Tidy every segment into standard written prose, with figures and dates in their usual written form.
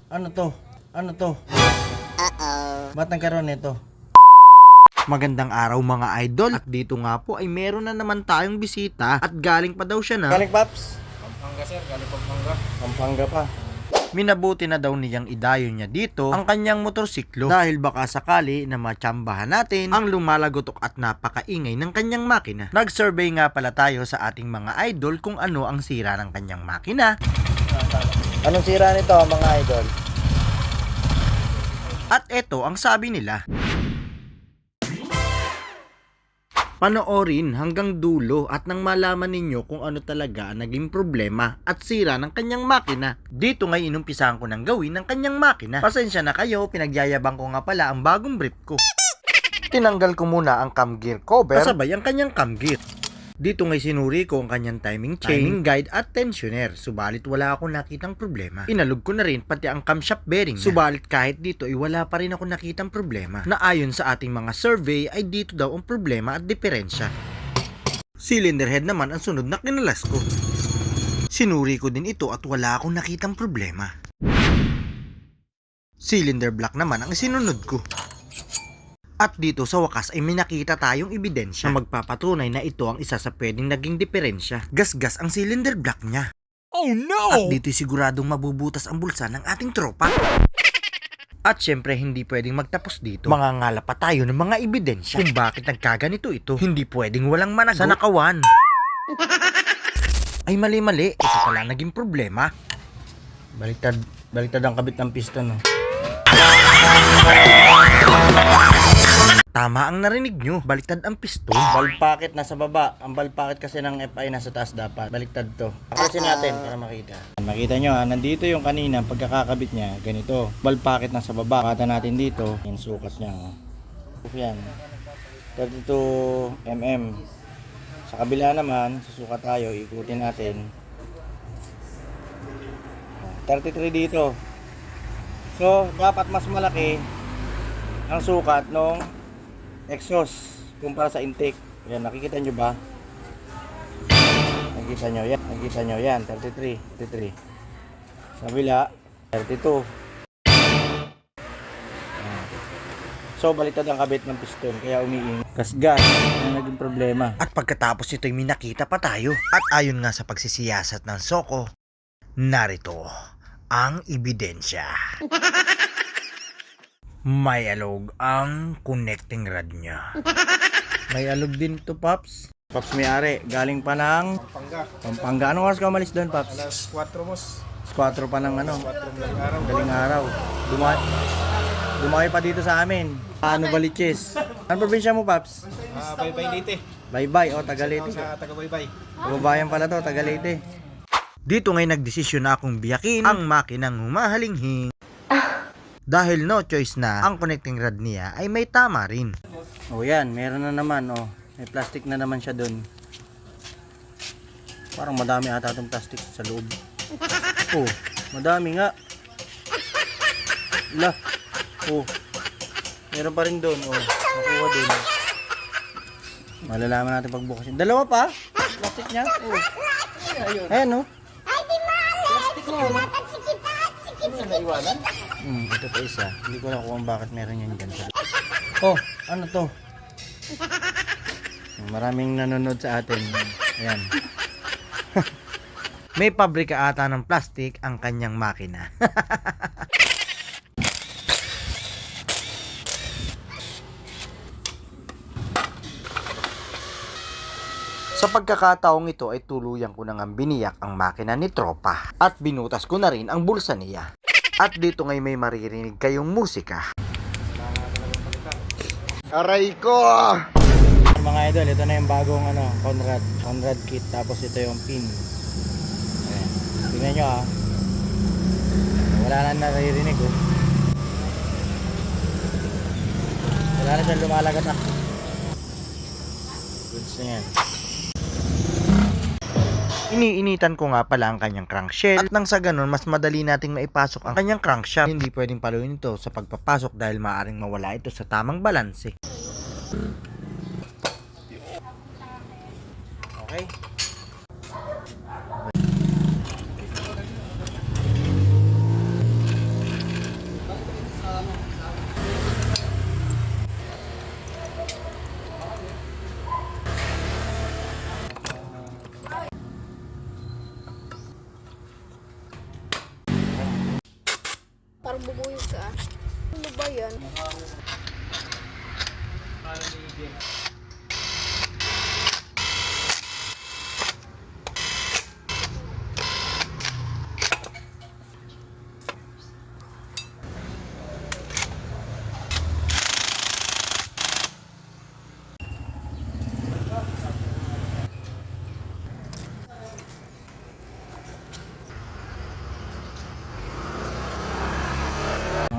Ano to? Ano to? Ba't nagkaroon nito? Magandang araw mga idol. At dito nga po ay meron na naman tayong bisita. At galing pa daw siya na Galing Paps? Pampanga sir, galing Pampanga. Pampanga pa. Minabuti na daw niyang idayo niya dito ang kanyang motorsiklo dahil baka sakali na matsambahan natin ang lumalagotok at napakaingay ng kanyang makina. Nag-survey nga pala tayo sa ating mga idol kung ano ang sira ng kanyang makina. Anong sira nito mga idol? At eto ang sabi nila. Panoorin hanggang dulo at nang malaman ninyo kung ano talaga ang naging problema at sira ng kanyang makina. Dito ngay inumpisahan ko nang gawin ng kanyang makina. Pasensya na kayo, pinagyayabang ko nga pala ang bagong brief ko. Tinanggal ko muna ang cam gear cover kasabay ang kanyang cam gear. Dito ngay sinuri ko ang kanyang timing chain, timing guide at tensioner. Subalit wala akong nakitang problema. Inalog ko na rin pati ang camshaft bearing. Subalit kahit dito ay wala pa rin ako nakitang problema. Na ayon sa ating mga survey ay dito daw ang problema at diferensya. Cylinder head naman ang sunod na kinalas ko. Sinuri ko din ito at wala akong nakitang problema. Cylinder block naman ang sinunod ko. At dito sa wakas ay may nakita tayong ebidensya na magpapatunay na ito ang isa sa pwedeng naging diferensya. Gasgas ang cylinder block niya. Oh no! At dito'y siguradong mabubutas ang bulsa ng ating tropa. At syempre hindi pwedeng magtapos dito. Mangangala pa tayo ng mga ebidensya kung bakit nagkaganito ito. Hindi pwedeng walang managot sa nakawan. Ay mali-mali, ito pala naging problema. Baliktad ang kabit ng piston. Tama ang narinig nyo, baliktad ang piston. Valve pocket nasa baba. Ang valve pocket kasi ng FI nasa taas dapat. Baliktad to. Pakasin natin para makita. Makita nyo ha, nandito yung kanina pagkakakabit niya, ganito. Valve pocket nasa baba. Kata natin dito, yung sukat niya. Yan. 32 mm. Sa kabila naman, susukat tayo, ikutin natin. 33 dito. So, dapat mas malaki ang sukat nung exhaust kumpara sa intake. Yan, nakikita nyo ba? Nakikita nyo yan. Nakikita nyo yan. 33. Sa kabila, 32. So, baliktad ang kabit ng piston. Kaya umiingay. Gasgas. Yan naging problema. At pagkatapos ito'y may nakita pa tayo. At ayon nga sa pagsisiyasat ng Soko, narito ang ebidensya. May alog ang connecting rod niya. May alog din to, Paps. Paps may-ari, galing pa ng Pampanga. Anong oras ka umalis doon, Paps? Alas 4 mos. 4 pa ng ano? 4 ng araw. Galing araw. Dumayo pa dito sa amin. Ano Baliches? Anong probinsya mo, Paps? Baybay Leyte. Baybay, o taga Leyte. Sa taga Baybay. Babayan pala to, taga Leyte. Dito ngay nagdesisyon na akong biyakin ang makinang humahalinghin. Dahil no choice na, ang connecting rod niya ay may tama rin. O yan, meron na naman. O, may plastic na naman siya dun. Parang madami ata itong plastic sa loob. O, madami nga. Lah. O, meron pa rin dun. O, nakuha dun. Malalaman natin pagbukas yun. Dalawa pa? Plastic niya? O. Ayan o. Plastic na ano? Ano na naiwanan? Ito pa isa. Hindi ko na kung bakit meron yan dyan. Oh, ano to? Maraming nanonood sa atin. Ayan. May pabrika ata ng plastic ang kanyang makina. Sa pagkakataong ito ay tuluyan ko nang biniyak ang makina ni tropa at binutas ko na rin ang bulsa niya. At dito ngay may maririnig kayong musika. Aray ko! Mga idol, ito na yung bagong Conrad kit, tapos ito yung pin. Ayan. Tingnan nyo ha. Wala na naririnig oh. Wala na dyan lumalagat na. Goods na yan. Iniinitan ko nga pala ang kanyang crankshaft at nang sa ganun mas madali nating maipasok ang kanyang crankshaft. Hindi pwedeng paluin ito sa pagpapasok dahil maaaring mawala ito sa tamang balanse. Okay? Parang bubuyog ka. Ano ba yan?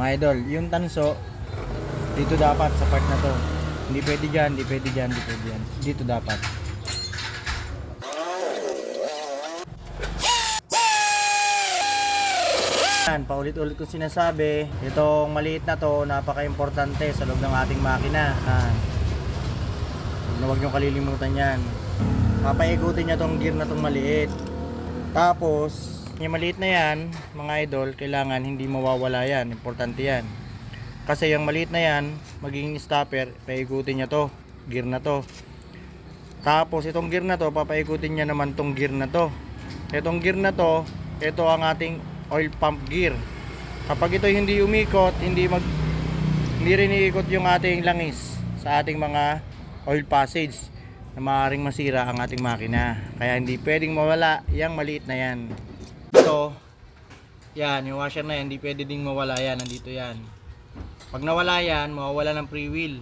Mga idol, yung tanso, dito dapat sa part na to. Hindi pwede dyan, hindi pwede dyan, hindi pwede dyan. Dito dapat. Yan, paulit-ulit ko sinasabi, itong maliit na to, napaka-importante sa loob ng ating makina. Huwag nyo kalilimutan yan. Papaikutin nyo tong gear na tong maliit. Tapos, yung maliit na yan, mga idol, kailangan hindi mawawala yan. Importante yan. Kasi yung maliit na yan, magiging stopper, paikutin niya to, gear na to. Tapos itong gear na to, papaikutin niya naman tong gear na to. Itong gear na to, ito ang ating oil pump gear. Kapag ito hindi umikot, hindi rin iikot yung ating langis sa ating mga oil passage na maaaring masira ang ating makina. Kaya hindi pwedeng mawala yung maliit na yan. Ito, yan, yung washer na yan, hindi pwede ding mawala yan, nandito yan. Pag nawala yan, mawawala ng free wheel.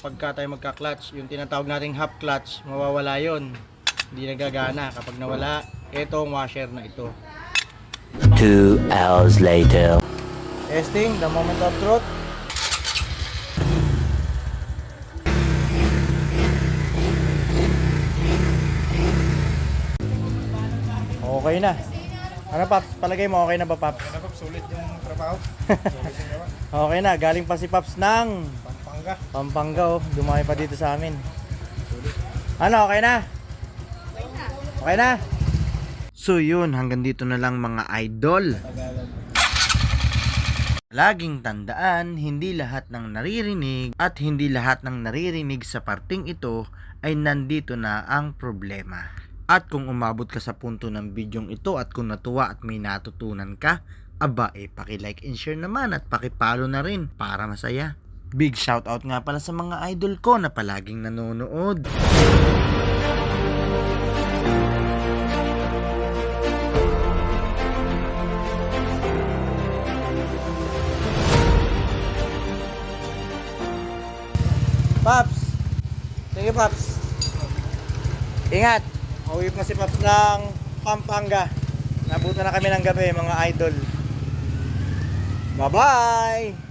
Pagka tayo magka-clutch, yung tinatawag nating half clutch, mawawala yon. Hindi nagagana kapag nawala itong washer na ito. 2 hours later. Testing, the moment of truth. Okay na. Ano Paps? Palagay mo okay na ba Paps? Ano Paps, sulit yung trabaho. Okay na, galing pa si Paps ng Pampanga. Pampanga oh. Dumami pa dito sa amin. Ano, okay na? Okay na? So yun, hanggang dito na lang mga idol. Laging tandaan, hindi lahat ng naririnig at hindi lahat ng naririnig sa parting ito ay nandito na ang problema. At kung umabot ka sa punto ng bidyong ito at kung natuwa at may natutunan ka, aba paki-like and share naman at paki-follow na rin para masaya. Big shoutout nga pala sa mga idol ko na palaging nanonood. Paps! Sige Paps! Ingat! Uwi pa si Paps ng Pampanga. Nabuto na kami ng gabi mga idol. Bye-bye!